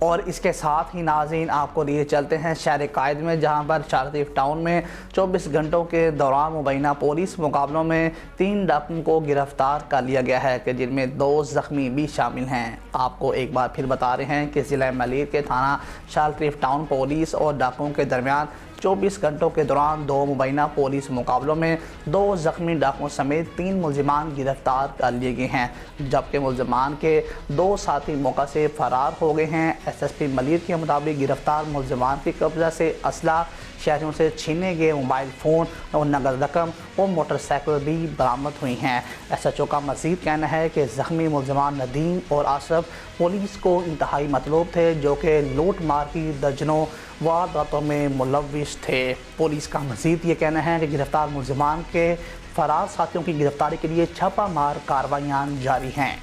और इसके साथ ही नाज़रीन आपको लिए चलते हैं शहर कायद में, जहां पर शारदीफ टाउन में 24 घंटों के दौरान मुबैना पुलिस मुकाबलों में 3 डाकुओं को गिरफ्तार कर लिया गया है, कि जिनमें 2 ज़ख्मी भी शामिल हैं। आपको एक बार फिर बता रहे हैं कि ज़िला मलीर के थाना शारदीफ टाउन पुलिस और डाकुओं के दरमियान 24 घंटों के दौरान 2 मुबैना पुलिस मुकाबलों में 2 ज़ख्मी डाकुओं समेत 3 मुलजिमान गिरफ्तार कर लिए गए हैं, जबकि मुलजिमान के 2 साथी मौका से फरार हो गए हैं। SSP मलीर के मुताबिक गिरफ्तार मुलजिमान के कब्जा से असला, शहरियों से छीने गए मोबाइल फ़ोन और नगद रकम और मोटरसाइकिल भी बरामद हुई हैं। SHO का मज़ीद कहना है कि ज़ख्मी मुलजिमान नदीम और आशरफ पुलिस को इंतहाई मतलूब थे, जो कि लूट मार की दर्जनों वारदातों में मुलव्विस थे। पुलिस का मज़ीद ये कहना है कि गिरफ्तार मुलजिमान के फरार साथियों की गिरफ्तारी के लिए छापामार कार्रवाइयाँ जारी हैं।